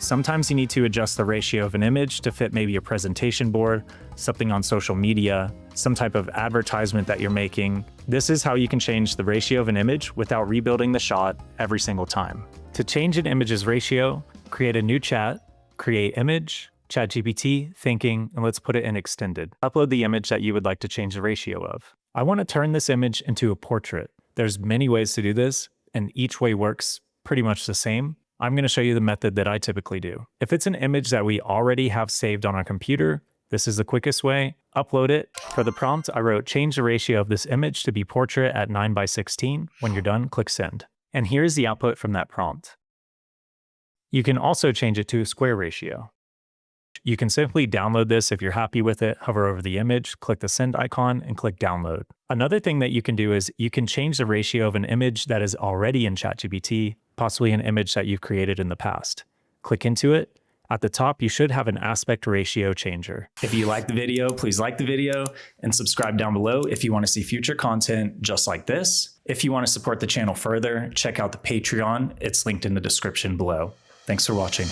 Sometimes you need to adjust the ratio of an image to fit maybe a presentation board, something on social media, some type of advertisement that you're making. This is how you can change the ratio of an image without rebuilding the shot every single time. To change an image's ratio, create a new chat, create image, ChatGPT, thinking, and let's put it in extended. Upload the image that you would like to change the ratio of. I want to turn this image into a portrait. There's many ways to do this, and each way works pretty much the same. I'm going to show you the method that I typically do. If it's an image that we already have saved on our computer, this is the quickest way. Upload it. For the prompt, I wrote, change the ratio of this image to be portrait at 9:16. When you're done, click send. And here's the output from that prompt. You can also change it to a square ratio. You can simply download this if you're happy with it, hover over the image, click the send icon, and click download. Another thing that you can do is you can change the ratio of an image that is already in ChatGPT, possibly an image that you've created in the past. Click into it. At the top, you should have an aspect ratio changer. If you like the video, please like the video and subscribe down below if you want to see future content just like this. If you want to support the channel further, check out the Patreon. It's linked in the description below. Thanks for watching.